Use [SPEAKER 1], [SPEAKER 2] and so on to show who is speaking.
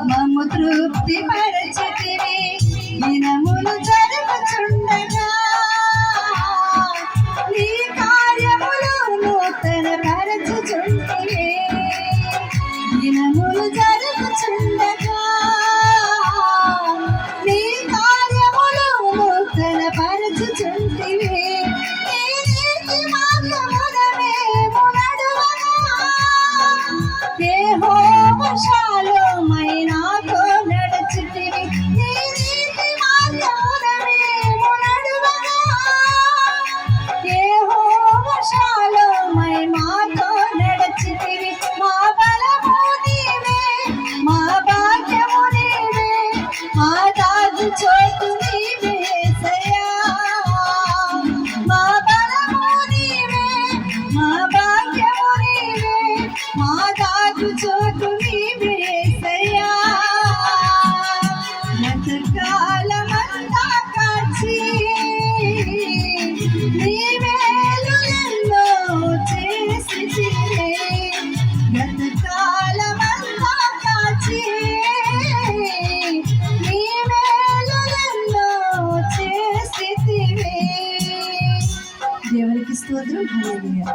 [SPEAKER 1] మమ్ము తృప్తి పరచితివి దినములు జరుగుచుండగా నీ కార్యములు నూతన పరచుచుంటివి దినములు జరుగుచుండగా నీ కార్యములు నూతన పరచుచుంటివి నాతో నడుచుతివి నీ నీతి మార్గమున నడువగా యెహోవా షాలోమై మాతో నడుచుతివి మా బలము నీవే మా భాగ్యము నీవే మా దాగు చోటు నీవే యేసయ్యా మా బలము నీవే మా భాగ్యము నీవే మా దాగు చోటు నీవే కాలమంతా కాచి నీ మేలులెన్నో చేసితివే గత కాలమంతా కాచి నీ మేలులెన్నో చేసితివే దేవునికి స్తోత్రం హల్లెలూయా.